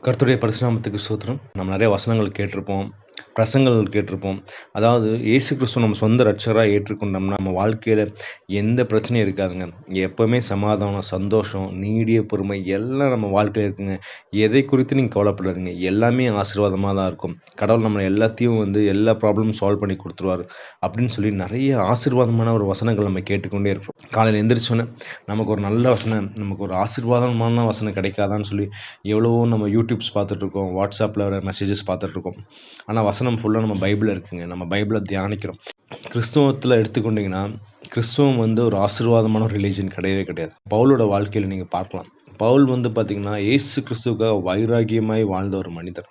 கர்த்தருடைய பரிசுநாமத்துக்கு ஸ்தோத்திரம். நம்ம நிறைய வசனங்கள் கேட்டிருப்போம், பிரசங்கங்கள் கேட்டிருப்போம். அதாவது இயேசு கிறிஸ்துவ நம்ம சொந்த ரட்சகரா ஏற்றுக்கொண்டோம்னா, நம்ம வாழ்க்கையில எந்த பிரச்சனையும் இருக்காதுங்க. எப்பவுமே சமாதானம், சந்தோஷம், நீடிய பொறுமை எல்லாம் நம்ம வாழ்க்கையில இருக்குங்க. எதை குறித்து நீங்க கவலைப்படாதீங்க. எல்லாமே ஆசீர்வாதமா தான் இருக்கும். கடவுள் நம்ம எல்லாத்தையும் எல்லா ப்ராப்ளமும் சால்வ் பண்ணி குடுத்துருவாரு. அப்படின்னு சொல்லி நிறைய ஆசீர்வாதமான ஒரு வசனங்கள் நம்ம கேட்டுக்கொண்டே இருக்கிறோம். காலையில எந்திரிச்சோனே நமக்கு ஒரு நல்ல வசனம், நமக்கு ஒரு ஆசீர்வாதமான வசனம் கிடைக்காதான்னு சொல்லி எவ்வளவோ நம்ம யூடியூப்ஸ் பார்த்துட்ருக்கோம், வாட்ஸ்அப்பில் வர மெசேஜஸ் பார்த்துட்ருக்கோம். ஆனால் வசனம் ஃபுல்லாக நம்ம பைபிளில் இருக்குங்க. நம்ம பைபிளை தியானிக்கிறோம். கிறிஸ்துவத்தில் எடுத்துக்கொண்டீங்கன்னா, கிறிஸ்துவம் ஒரு ஆசீர்வாதமான ஒரு ரிலீஜன் கிடையவே கிடையாது. பவுலோட வாழ்க்கையில் நீங்கள் பார்க்கலாம். பவுல் பார்த்தீங்கன்னா, இயேசு கிறிஸ்துவுக்காக வைராகியமாய் வாழ்ந்த ஒரு மனிதர்.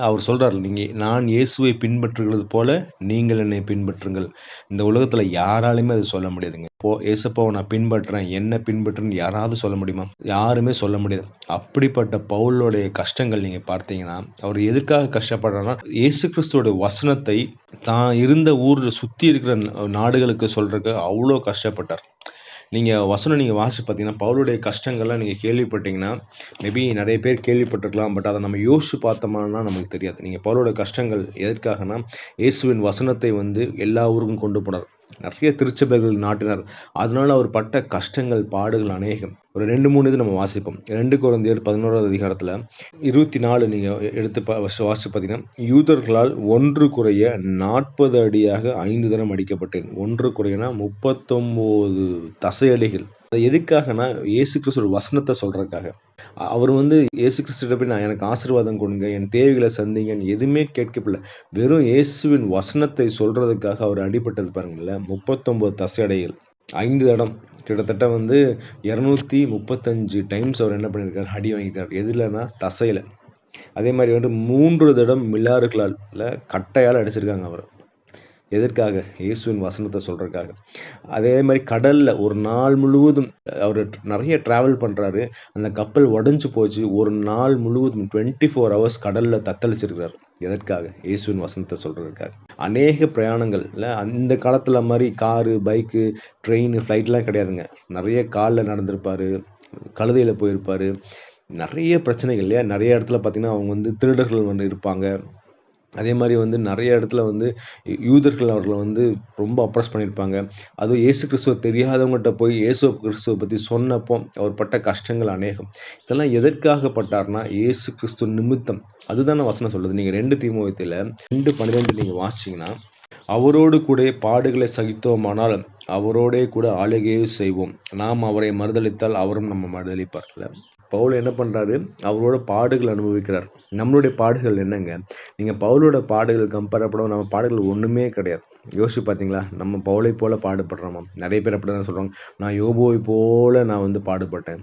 அவர் சொல்கிறார், நான் இயேசுவை பின்பற்றுகிறது போல நீங்கள் என்னை பின்பற்றுங்கள். இந்த உலகத்தில் யாராலையுமே அது சொல்ல முடியாதுங்க. ஏசப்பாவை நான் பின்பற்றுறேன், என்ன பின்பற்றுன்னு யாராவது சொல்ல முடியுமா? யாருமே சொல்ல முடியாது. அப்படிப்பட்ட பவுலோடைய கஷ்டங்கள் நீங்கள் பார்த்தீங்கன்னா, அவர் எதற்காக கஷ்டப்படுறாருன்னா, இயேசு கிறிஸ்துவோட வசனத்தை தான் இருந்த ஊரில் சுற்றி இருக்கிற நாடுகளுக்கு சொல்றதுக்கு அவ்வளோ கஷ்டப்பட்டார். நீங்கள் வசனம் வாசிச்சு பார்த்தீங்கன்னா, பவுலுடைய கஷ்டங்கள்லாம் நீங்கள் கேள்விப்பட்டீங்கன்னா, மேபி நிறைய பேர் கேள்விப்பட்டிருக்கலாம். பட் அதை நம்ம யோசிச்சு பார்த்தோம்னா நமக்கு தெரியாது. நீங்கள் பவுலோட கஷ்டங்கள் எதற்காகனா, இயேசுவின் வசனத்தை எல்லா ஊருக்கும் கொண்டு போனார். நிறைய திருச்சபைகள் நாட்டினார். அதனால அவர் பட்ட கஷ்டங்கள், பாடுகள் அநேகம். ஒரு 2-3 இது நம்ம வாசிப்போம். 2 கொரிந்தியர் 11வது அதிகாரத்தில் 24 நீங்கள் எடுத்து வாசிச்சு பார்த்தீங்கன்னா, யூதர்களால் 1 குறைய 40 அடியாக 5 தரம் அடிக்கப்பட்டேன். 1 குறையனா 39 தசையடிகள். அது எதுக்காகனா, இயேசு கிறிஸ்து வசனத்தை சொல்றதுக்காக. அவர் இயேசு கிறிஸ்துவிட்ட போய் எனக்கு ஆசீர்வாதம் கொடுங்க, என் தேவைகளை சந்திங்கன்னு எதுவுமே கேட்கப்படல. வெறும் இயேசுவின் வசனத்தை சொல்றதுக்காக அவர் அடிபட்டது பாருங்களேன். 39 தசையடைகள், 5 தடம், கிட்டத்தட்ட 235 டைம்ஸ் அவர் என்ன பண்ணியிருக்காரு, அடி வாங்கிட்டார். எதுலன்னா தசையில. அதே மாதிரி 3 தடம் மிலாறுகளால் கட்டையால் அடிச்சிருக்காங்க அவர். எதற்காக? இயேசுவின் வசனத்தை சொல்றதுக்காக. அதே மாதிரி கடல்ல ஒரு நாள் முழுவதும் அவர் நிறைய டிராவல் பண்றாரு. அந்த கப்பல் உடைஞ்சு போச்சு. ஒரு நாள் முழுவதும் 24 ஹவர்ஸ் கடல்ல தத்தளிச்சிருக்கிறார். எதற்காக? இயேசுவின் வசனத்தை சொல்றதுக்காக. அநேக பிரயாணங்கள்ல அந்த காலத்துல மாதிரி காரு, பைக்கு, ட்ரெயின், ஃப்ளைட்லாம் கிடையாதுங்க. நிறைய காலில் நடந்திருப்பாரு, கழுதையில போயிருப்பாரு. நிறைய பிரச்சனைகள் இல்லையா? நிறைய இடத்துல பார்த்தீங்கன்னா அவங்க திருடர்கள் இருப்பாங்க. அதே மாதிரி நிறைய இடத்துல யூதர்கள் அவர்களை ரொம்ப அப்ரஸ் பண்ணியிருப்பாங்க. அதுவும் இயேசு கிறிஸ்துவ தெரியாதவங்ககிட்ட போய் இயேசு கிறிஸ்துவ பற்றி சொன்னப்போ அவர் பட்ட கஷ்டங்கள் அநேகம். இதெல்லாம் எதற்காக பட்டார்னா, இயேசு கிறிஸ்துவ நிமித்தம். அதுதானே வசனம் சொல்லுது. நீங்கள் 2 தீமோத்தேயுல 2:12 நீங்கள் வாசிச்சிங்கன்னா, அவரோடு கூட பாடுகளை சகித்தோமானால் அவரோடே கூட ஆளுகையை செய்வோம். நாம் அவரை மறுதலித்தால் அவரும் நம்ம மறுதலிப்பார்ல. பவுல் என்ன பண்ணுறாரு, அவரோட பாடுகள் அனுபவிக்கிறார். நம்மளுடைய பாடுகள் என்னங்க? நீங்கள் பவுலோட பாடுகள் கம்பேர் பண்ண நம்ம பாடுகள் ஒன்றுமே கிடையாது. யோசிச்சு பார்த்தீங்களா? நம்ம பவுலை போல பாடுபடுறோமா? நிறைய பேர் அப்படி தான் சொல்கிறாங்க, நான் யோபுவை போல நான் பாடுபட்டேன்.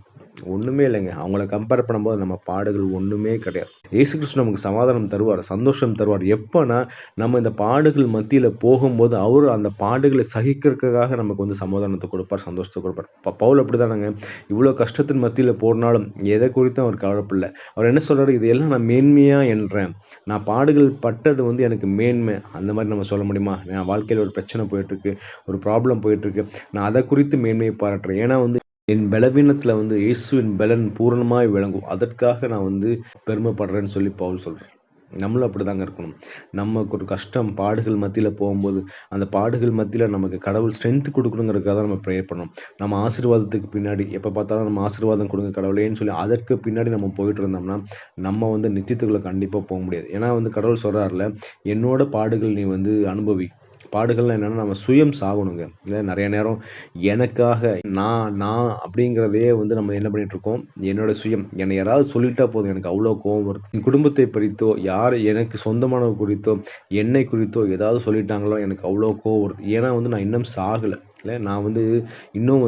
ஒன்றுமே இல்லைங்க. அவங்கள கம்பேர் பண்ணும்போது நம்ம பாடுகள் ஒன்றுமே கிடையாது. இயேசு கிறிஸ்து நமக்கு சமாதானம் தருவார், சந்தோஷம் தருவார். எப்போனா, நம்ம இந்த பாடுகள் மத்தியில் போகும்போது அவர் அந்த பாடுகளை சகிக்கிறதுக்காக நமக்கு சமாதானத்தை கொடுப்பார், சந்தோஷத்தை கொடுப்பார். பவுல் அப்படி தானங்க. இவ்வளோ கஷ்டத்தின் மத்தியில் போனாலும் எதை குறித்தும் அவர் கவலைப்படல. அவர் என்ன சொல்கிறாரு, இதையெல்லாம் நான் மேன்மையாக என்றேன். நான் பாடுகள் பட்டது எனக்கு மேன்மை. அந்த மாதிரி நம்ம சொல்ல முடியுமா? என் வாழ்க்கையில் ஒரு பிரச்சனை போயிட்டுருக்கு, ஒரு ப்ராப்ளம் போயிட்டுருக்கு, நான் அதை குறித்து மேன்மையை பாராட்டுறேன். ஏன்னா என் பலவீனத்தில் இயேசுவின் பலன் பூரணமாய் விளங்கும். அதற்காக நான் பெருமைப்படுறேன்னு சொல்லி பவுல் சொல்கிறேன். நம்மளும் அப்படி தாங்க இருக்கணும். நமக்கு ஒரு கஷ்டம், பாடுகள் மத்தியில் போகும்போது அந்த பாடுகள் மத்தியில் நமக்கு கடவுள் ஸ்ட்ரென்த் கொடுக்கணுங்கிறதுக்காக தான் நம்ம ப்ரேயர் பண்ணணும். நம்ம ஆசீர்வாதத்துக்கு பின்னாடி எப்போ பார்த்தாலும் நம்ம ஆசீர்வாதம் கொடுங்க கடவுளேன்னு சொல்லி அதற்கு பின்னாடி நம்ம போயிட்டு இருந்தோம்னா நம்ம நித்தியத்துக்குள்ளே கண்டிப்பாக போக முடியாது. ஏன்னா கடவுள் சொல்கிறார்ல, என்னோட பாடுகள் நீ அனுபவி. பாடுகள்லாம் என்னென்னா, நம்ம சுயம் சாகணுங்க. இல்லை, நிறைய நேரம் எனக்காக நான் அப்படிங்கிறதே நம்ம என்ன பண்ணிகிட்ருக்கோம், என்னோடய சுயம், என்னை யாராவது சொல்லிட்டா போதும் எனக்கு அவ்வளோ கோவம் வருது. என் குடும்பத்தை குறித்தோ, யார் எனக்கு சொந்தமானவங்க குறித்தோ, என்னை குறித்தோ ஏதாவது சொல்லிட்டாங்களோ எனக்கு அவ்வளோ கோவம் வருது. ஏன்னா நான் இன்னும் சாகலை. இல்லை, நான் இன்னும்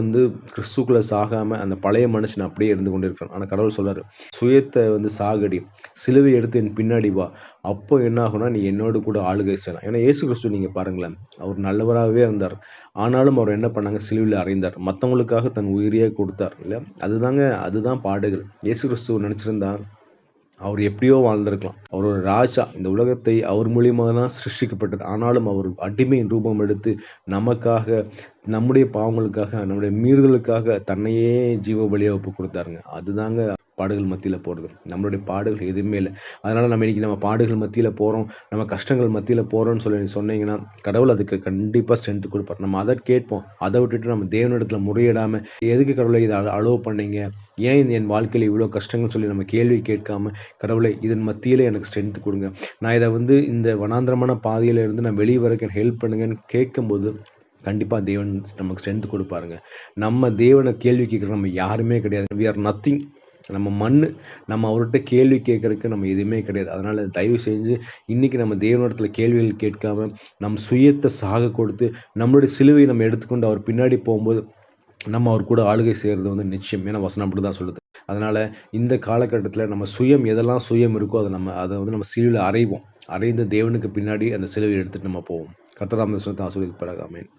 கிறிஸ்துக்குள்ளே சாகாமல் அந்த பழைய மனுஷன் அப்படியே இருந்து கொண்டு இருக்கிறேன். ஆனால் கடவுள் சொல்கிறார், சுயத்தை சாகடி, சிலுவை எடுத்து என் பின்னாடி வா. அப்போ என்ன ஆகும்னா, நீ என்னோடு கூட ஆளுகை செய்யலாம். ஏன்னா இயேசு கிறிஸ்து நீங்கள் பாருங்களேன், அவர் நல்லவராகவே இருந்தார். ஆனாலும் அவர் என்ன பண்ணாங்க, சிலுவையில் அறைந்தார். மற்றவங்களுக்காக தன் உயிரையே கொடுத்தார். இல்லை, அதுதான் பாடுகள். இயேசு கிறிஸ்து நினச்சிருந்தா அவர் எப்படியோ வாழ்ந்திருக்கலாம். அவர் ஒரு ராஜா. இந்த உலகத்தை அவர் மூலியமாக தான் சிருஷ்டிக்கப்பட்டது. ஆனாலும் அவர் அடிமையின் ரூபம் எடுத்து நமக்காக, நம்முடைய பாவங்களுக்காக, நம்முடைய மீறுதலுக்காக தன்னையே ஜீவ பலியாக ஒப்பு கொடுத்தாருங்க. அதுதாங்க பாடுகள் மத்தியில் போகிறது. நம்மளுடைய பாடுகள் எதுவுமே இல்லை. அதனால் நம்ம இன்றைக்கி நம்ம பாடுகள் மத்தியில் போகிறோம், நம்ம கஷ்டங்கள் மத்தியில் போகிறோன்னு சொல்லி சொன்னீங்கன்னா கடவுள் அதுக்கு கண்டிப்பாக ஸ்ட்ரென்த் கொடுப்பார். நம்ம அதை கேட்போம். அதை விட்டுட்டு நம்ம தேவனிடத்தில் முறையிடாமல் எதுக்கு கடவுளை இதை அலோவ் பண்ணீங்க, ஏன் இந்த என் வாழ்க்கையில் இவ்வளோ கஷ்டங்கள் சொல்லி நம்ம கேள்வி கேட்காம கடவுளை இதன் மத்தியில் எனக்கு ஸ்ட்ரென்த் கொடுங்க, நான் இதை இந்த வனாந்திரமான பாதையில் இருந்து நான் வெளியே வரக்கு எனக்கு ஹெல்ப் பண்ணுங்கன்னு கேட்கும்போது கண்டிப்பாக தேவன் நமக்கு ஸ்ட்ரென்த் கொடுப்பாருங்க. நம்ம தேவனை கேள்வி கேட்குற நம்ம யாருமே கிடையாது. We are nothing. நம்ம மண். நம்ம அவர்கிட்ட கேள்வி கேட்கறதுக்கு நம்ம எதுவுமே கிடையாது. அதனால் தயவு செஞ்சு இன்றைக்கி நம்ம தேவனிடத்தில் கேள்விகள் கேட்காம நம் சுயத்தை சாக கொடுத்து நம்மளுடைய சிலுவையை நம்ம எடுத்துக்கொண்டு அவர் பின்னாடி போகும்போது நம்ம அவர் கூட ஆளுகை செய்கிறது நிச்சயம். ஏன்னா வசனம் அப்படி தான் சொல்லுது. அதனால் இந்த காலகட்டத்தில் நம்ம சுயம் எதெல்லாம் சுயம் இருக்கோ அதை நம்ம சிலுவையில் அறைவோம். அறைந்த தேவனுக்கு பின்னாடி அந்த சிலுவையை எடுத்துகிட்டு நம்ம போவோம். கர்த்தர் தாமே ஆசீர்வதிப்பாராக. ஆமென்.